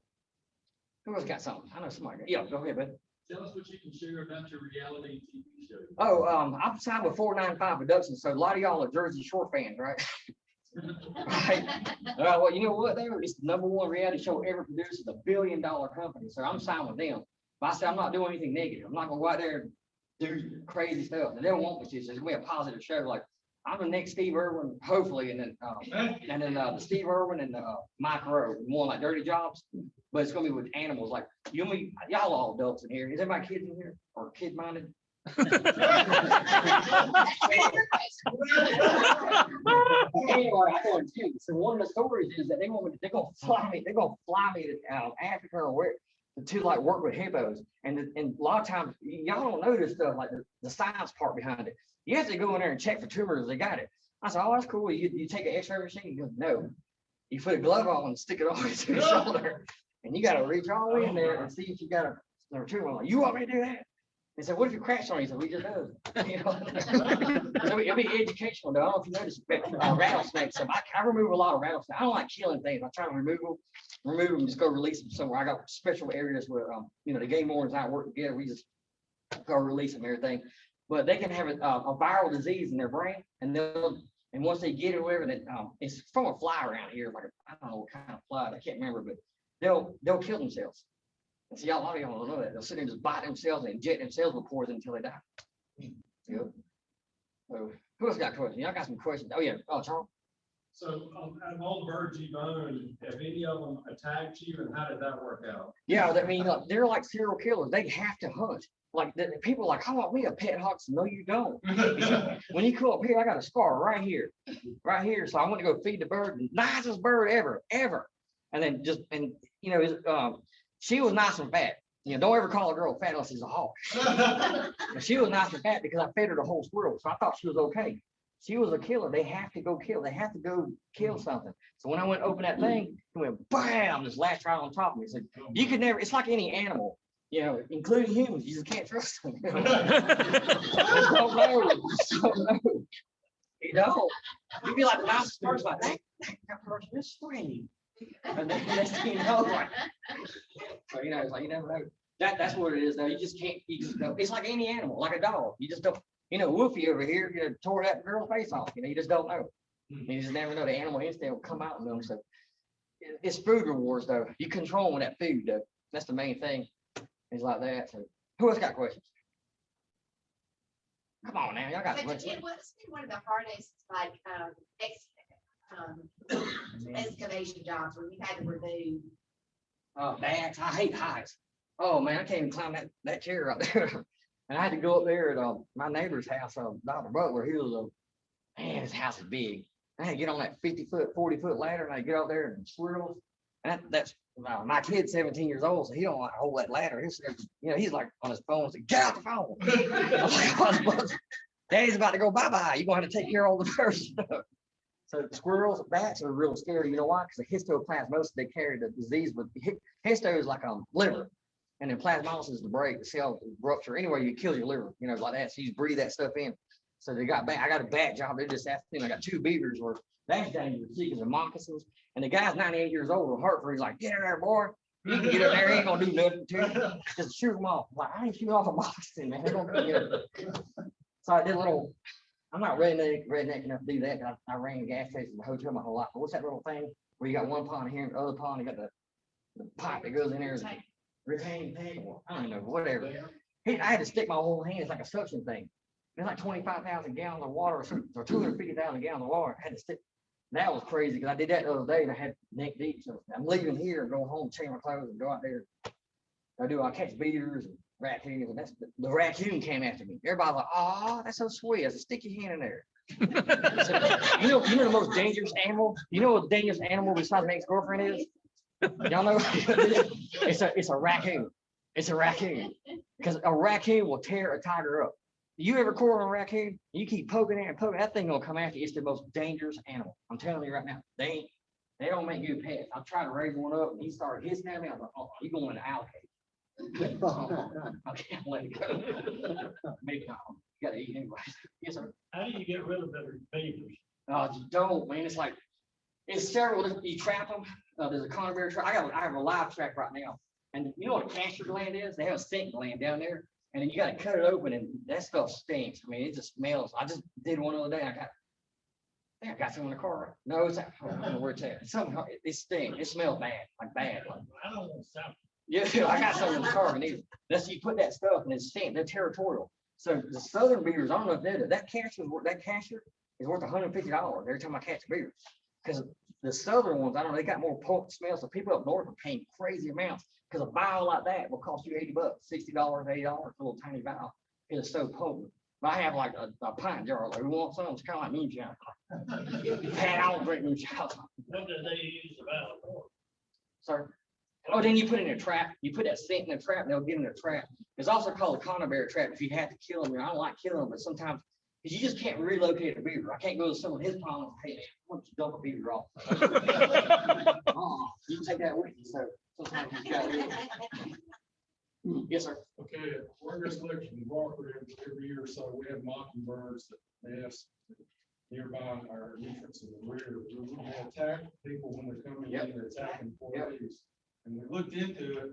Who else got something? I know somebody. Yeah, go ahead, bud. Tell us what you can share about your reality TV show. Oh, I'm signed with 495 Productions, so a lot of y'all are Jersey Shore fans, right? Right. Well, you know what, though? It's the #1 reality show ever produced. It's a $1 billion company, so I'm signed with them. But I said, I'm not doing anything negative. I'm not gonna go out there and do crazy stuff. And they don't want me to. So it's gonna be a positive show. Like, I'm the next Steve Irwin, hopefully, and then the Steve Irwin and Mike Rowe, more like dirty jobs. But it's gonna be with animals. Like, y'all all adults in here. Is everybody kids in here or kid minded? Anyway, I go and tell you. So one of the stories is that they're gonna fly me to Africa or where to like work with hippos. And a lot of times y'all don't know this stuff, like the science part behind it. You have to go in there and check for tumors. They got it. I said, oh, that's cool. You take an X-ray machine. He goes, no. You put a glove on and stick it all to your shoulder, and you got to reach all the way in there and see if you got a tumor. I'm like, you want me to do that? He said, what if you crash on it? He said, we just do. You know, it'll be educational though. I don't know if you noticed rattlesnakes. So I remove a lot of rattlesnakes. I don't like killing things. I try to remove them, just go release them somewhere. I got special areas where, the game wardens and I work together. We just go release them and everything. But they can have a viral disease in their brain, and once they get it, or whatever, then it's from a fly around here, like I don't know what kind of fly, I can't remember, but they'll kill themselves. And see, a lot of y'all don't know that. They'll sit there and just bite themselves and inject themselves with poison until they die. Yep. So who else got questions? Y'all got some questions? Oh yeah. Oh, Charles. So out of all the birds you've owned, have any of them attacked you, and how did that work out? Yeah, I mean, they're like serial killers. They have to hunt. Like people are like, I want me a pet hawk. No, you don't. When you come up here, I got a scar right here. So I went to go feed the bird, nicest bird ever. And then she was nice and fat. Don't ever call a girl fat unless she's a hawk. She was nice and fat because I fed her the whole squirrel, so I thought she was okay. She was a killer. They have to go kill. They have to go kill something. So when I went to open that thing, it went bam, just lashed right on top of me. So you could never. It's like any animal. Including humans, you just can't trust them. You don't know. You don't. You'd be like the nicest person, like that person is sweet. And then next thing you know, like, so it's like you never know. That's what it is though. You just can't, it's like any animal, like a dog. You just don't, Wolfie over here, tore that girl's face off. You just don't know. You just never know. The animal instinct will come out in them. So it's food rewards though. You control them with that food though. That's the main thing. It's like that. So who else got questions? Come on now, y'all got questions. What's been one of the hardest, like, excavation jobs where you had to remove? Bats. I hate heights. Oh man, I can't even climb that chair right there. And I had to go up there at my neighbor's house, Dr. Butler. He was man, his house is big. I had to get on that 50-foot, 40-foot ladder, and I get up there and swirls. And that's my kid's 17 years old, so he don't like to hold that ladder. He's like on his phone, saying, get out the phone. I'm like, Daddy's about to go bye-bye. You're gonna have to take care of all the first stuff. So the squirrels, bats are real scary. You know why? Because the histoplasmosis, they carry the disease, but histo is like liver. And then plasmosis is the break, the cell rupture. Anyway, it kills your liver, like that. So you breathe that stuff in. So I got a bat job. They just asked me, I got 2 beavers where that's dangerous because of moccasins. And the guy's 98 years old with Hartford. He's like, get in there, boy. You can get in there, he ain't gonna do nothing to you. Just shoot them off. I'm like, I ain't shooting off a moccasin, man. They're gonna So I did a little, I'm not redneck enough to do that. I ran gas stations in the hotel my whole life. But what's that little thing where you got one pond here and the other pond, you got the pipe that goes in there? Retaining tank, I don't know, whatever. I had to stick my whole hand. It's like a suction thing. It's like 25,000 gallons of water or 250,000 gallons of water. I had to stick. That was crazy because I did that the other day and I had neck deep. So I'm leaving here and going home, change my clothes and go out there. I catch beaters and raccoons, and the raccoon came after me. Everybody's like, oh, that's so sweet. I said, stick your hand in there. So, you know the most dangerous animal? You know what the dangerous animal besides my ex-girlfriend is? Y'all know? It's a raccoon. It's a raccoon, because a raccoon will tear a tiger up. You ever corner a raccoon? You keep poking it and poking, that thing gonna come after you. It's the most dangerous animal. I'm telling you right now. They don't make good pets. I'm trying to raise one up and he started hissing at me. I was like, oh, you going to alligator. I can't let it go. Maybe not. You gotta eat anyway. Yes, sir. How do you get rid of the beavers? You don't, man. It's like, it's several, you trap them. There's a conibear trap. I have a live trap right now. And you know what a castor gland is? They have a stink gland down there. And then you gotta cut it open and that stuff stinks. I mean, it just smells. I just did one the other day. I think I got some in the car. No, it's, I don't know where it's at. Something, it stinks. It smells bad, like bad. Like, I don't want to sound. yeah, I got some in the car. And that's, you put that stuff and it's stink. They're territorial. So the southern beavers, I don't know if they're, that castor is worth $150 every time I catch a beaver. Because the southern ones, I don't know, they got more potent smell. So people up north are paying crazy amounts. Because a vial like that will cost you $80, $60, $80 for a little tiny vial. It is so potent. But I have like a pint jar. Like, we want some, it's kind of like moonshine. I don't drink moonshine. What do they use the valve for? Sir? Oh, then you put it in a trap. You put that scent in a trap, and they'll get in a trap. It's also called a conibear trap if you have to kill them. I don't like killing them, but sometimes, because you just can't relocate a beaver. I can't go to some of his ponds and hey, man, why don't you dump a beaver off? You can take that with you, so sometimes you got to. Yes, sir. Okay, we're just looking in Walker every year or so, we have mockingbirds that nest nearby our entrance in the rear. They attack people when they're coming in, they're attacking employees. And we looked into it,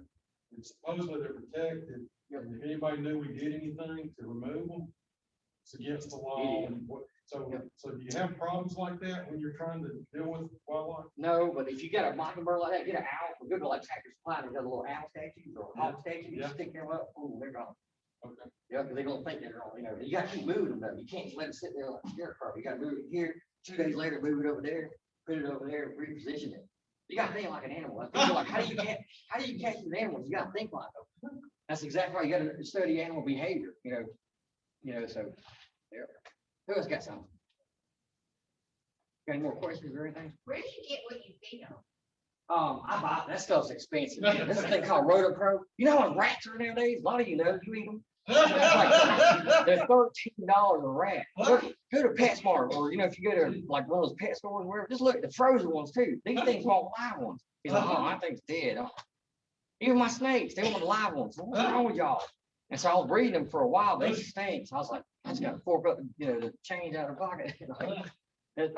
and supposedly they're protected. And if anybody knew we did anything to remove them, it's against the law. And so do you have problems like that when you're trying to deal with wildlife? No, but if you got a mockingbird like that, get an owl. We're good to like Tractor Supply. They got a little owl statues or hawk statues. You stick them up. Oh, they're gone. Okay. Yeah, because they don't think they're gone. You know, you got to keep moving them though. You can't just let it sit there like a scarecrow. You got to move it here. 2 days later, move it over there. Put it over there. Reposition it. You got to think like an animal. Like, how do you catch these animals? You got to think like them. That's exactly right. You got to study animal behavior. You know. So there. Who else got something? Got any more questions or anything? Where do you get what you feed them? I buy that stuff's expensive. Man. This is a thing called Rotopro. You know how rats are nowadays? A lot of you know, you eat them. They're $13 a rat. Go to PetSmart, or if you go to like one of those pet stores, wherever, just look at the frozen ones too. These things want live ones. He's like, oh, I think it's dead. Even my snakes, they want the live ones. What's wrong with y'all? And so I was breeding them for a while, but they stink. So I was like, I just got to fork up, the change out of pocket. That's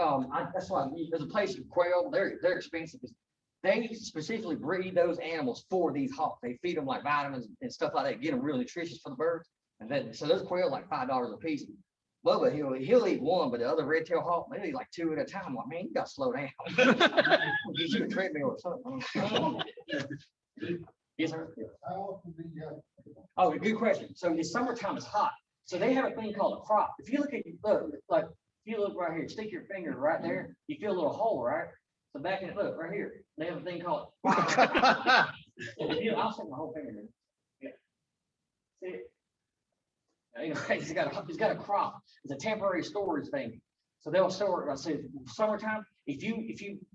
why there's a place in quail. They're expensive. They specifically breed those animals for these hawks. They feed them like vitamins and stuff like that, get them really nutritious for the birds. And then, so those quail like $5 a piece. Bubba, he'll eat one, but the other red-tailed hawk, they eat like 2 at a time. I'm like, man, you gotta slow down. Get you a treadmill or something. Yes, sir. Oh, good question. So in summertime it's hot. So they have a thing called a crop. If you look at if you look right here, stick your finger right there, you feel a little hole, right? So back in it, look right here. They have a thing called. I'll stick my whole finger in. Yeah. See it? Anyway, it's got a crop. It's a temporary storage thing. So they'll store it. I said summertime. If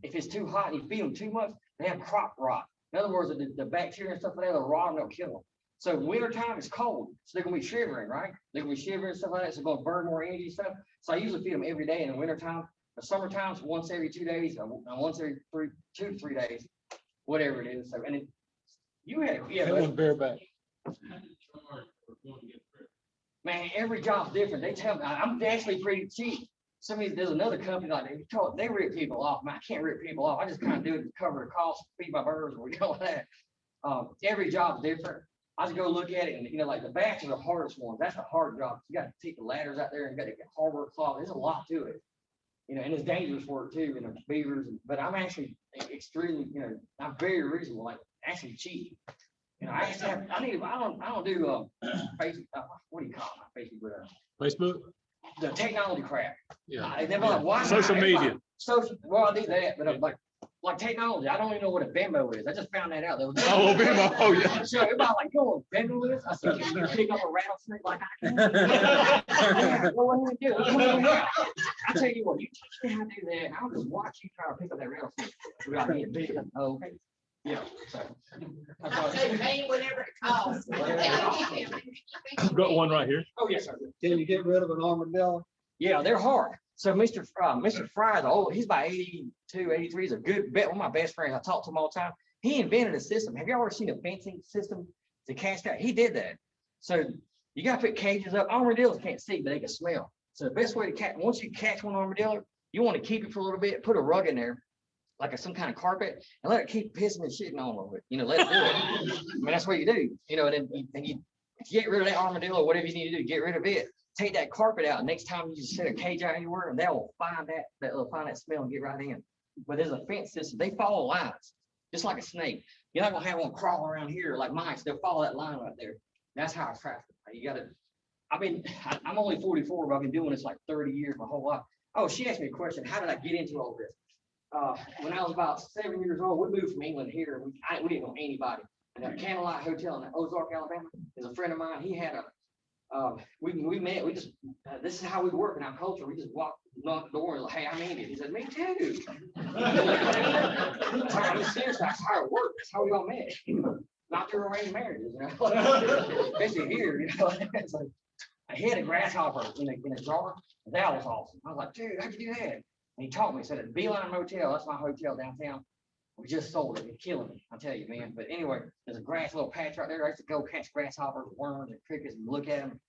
it's too hot and you feed them too much, they have crop rot. In other words, the bacteria and stuff like that, they'll rot and they'll kill them. So wintertime it's cold, so they're gonna be shivering, right? They're gonna be shivering and stuff like that. So they're gonna burn more energy and stuff. So I usually feed them every day in the wintertime. The summertime it's once every 2 days, once every 2 to 3 days, whatever it is. So and bareback. Man, every job's different. They tell me I'm actually pretty cheap. There's another company like they rip people off. Man, I can't rip people off. I just kind of do it to cover the cost, feed my birds, or that. Every job's different. I just go look at it, and like the bats are the hardest ones. That's a hard job. You got to take the ladders out there and got to get hard work claw. There's a lot to it, and it's dangerous work too. Beavers. But I'm actually extremely, I'm very reasonable, like actually cheap. I actually have. I don't do Facebook. What do you call it? Facebook. The technology crap. Yeah. They're like, why? Social media. Well, I do that, but I'm like technology. I don't even know what a Venmo is. I just found that out. Venmo. Oh, yeah. So everybody like, you know what Venmo is? I said, you pick up a rattlesnake like I can. Yeah, well, what do you do? I tell you what, you teach me how to do that, and I'll just watch you try to pick up that rattlesnake. We got to get big. Oh, okay. Yeah. So. I'll say pay whatever it costs. I've got one right here. Oh, yes, sir. Can you get rid of an armadillo? Yeah, they're hard. So Mr. Fry, he's about 82, 83. He's a good bet. One of my best friends. I talk to him all the time. He invented a system. Have you ever seen a fencing system to catch that? He did that. So you got to put cages up. Armadillos can't see, but they can smell. So the best way to catch, once you catch one armadillo, you want to keep it for a little bit, put a rug in there, like some kind of carpet, and let it keep pissing and shitting all over it. Let it do it. I mean, that's what you do. And then you get rid of that armadillo, whatever you need to do, get rid of it. Take that carpet out. Next time you just set a cage out anywhere, and they'll find that smell and get right in. But there's a fence system. They follow lines, just like a snake. You're not gonna have one crawl around here like mice. They'll follow that line right there. That's how I trap it. You gotta. I'm only 44, but I've been doing this like 30 years, my whole life. Oh, she asked me a question. How did I get into all this? When I was about 7 years old, we moved from England here. We didn't know anybody. And a Candlelight Hotel in Ozark, Alabama, is a friend of mine. He had we met. We just this is how we work in our culture. We just knock the door and like, hey, I'm Indian. He said, me too. I'm serious. That's how it works. That's how we all met. Not through arranged marriages, especially here. It's like, I hid a grasshopper in a jar. That was awesome. I was like, dude, how'd you do that? And he taught me. He said, Beeline Motel. That's my hotel downtown. We just sold it. It's killing me. I'll tell you, man. But anyway, there's a little patch right there. I used to go catch grasshoppers, worms, and crickets and look at them.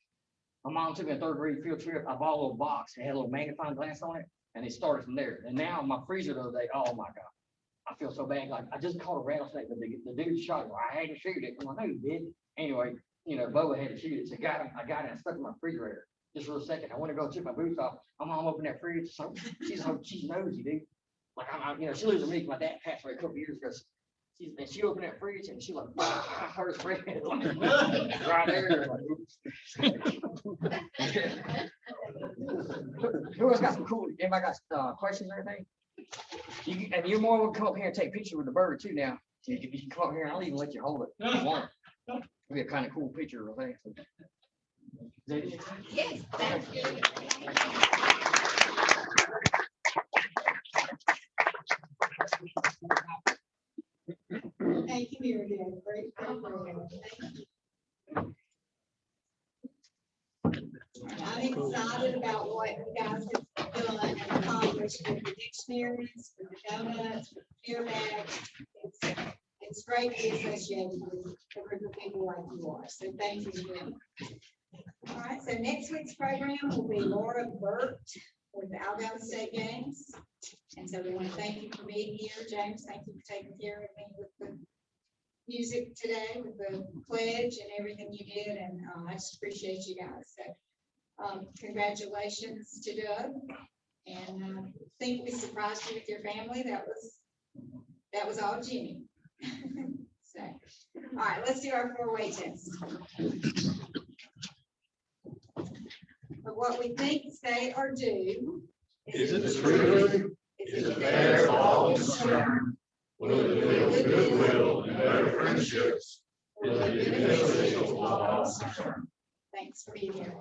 My mom took me a third grade field trip. I bought a little box. It had a little magnifying glass on it. And it started from there. And now my freezer the other day, oh my God. I feel so bad. Like I just caught a rattlesnake, but the dude shot it. I had to shoot it. I'm like, no, you did. Anyway, Boba had to shoot it. So I got it and stuck in my refrigerator. Just for a second. I went to go take my boots off. My mom opened that fridge. So she's nosy, dude. Like she lives with me. My dad passed away a couple years ago. She opened that fridge and she like, I heard his friend right there. Who else got some cool? Anybody got questions or anything? And you're more welcome to come up here and take pictures with the bird too now. So you can come up here and I'll even let you hold it if you want. It'll be a kind of cool picture, I think. Yes, that's good. Thank you, Miriam. Great program. Thank you. I'm excited about what you guys have done and accomplished with the dictionaries, with the donuts, with the beer bags. It's great to be associated with a group of people like you are. So thank you very much. All right, so next week's program will be Laura Burt with the Alabama State Games. And so we want to thank you for being here. James, thank you for taking care of me with the music today, with the pledge and everything you did. And I just appreciate you guys. So congratulations to Doug. And I think we surprised you with your family. That was all Jimmy. So, all right, let's do our 4-way test. But what we think, say, or do. Is it true? Is it fair, all concerned? Will it build goodwill and better friendships? Will it be beneficial to all concerned? Thanks for being here.